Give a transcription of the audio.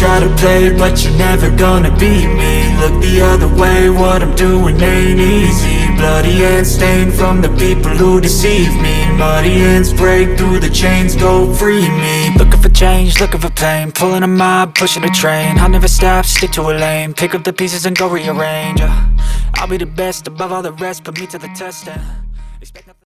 try to play, but you're never gonna beat me. Look the other way, what I'm doing ain't easy. Bloody hands stained from the people who deceive me. Muddy hands break through the chains, go free me. Looking for change, looking for pain, pulling a mob, pushing a train. I'll never stop, stick to a lane, pick up the pieces and go rearrange. I'll be the best above all the rest, put me to the test and expect nothing.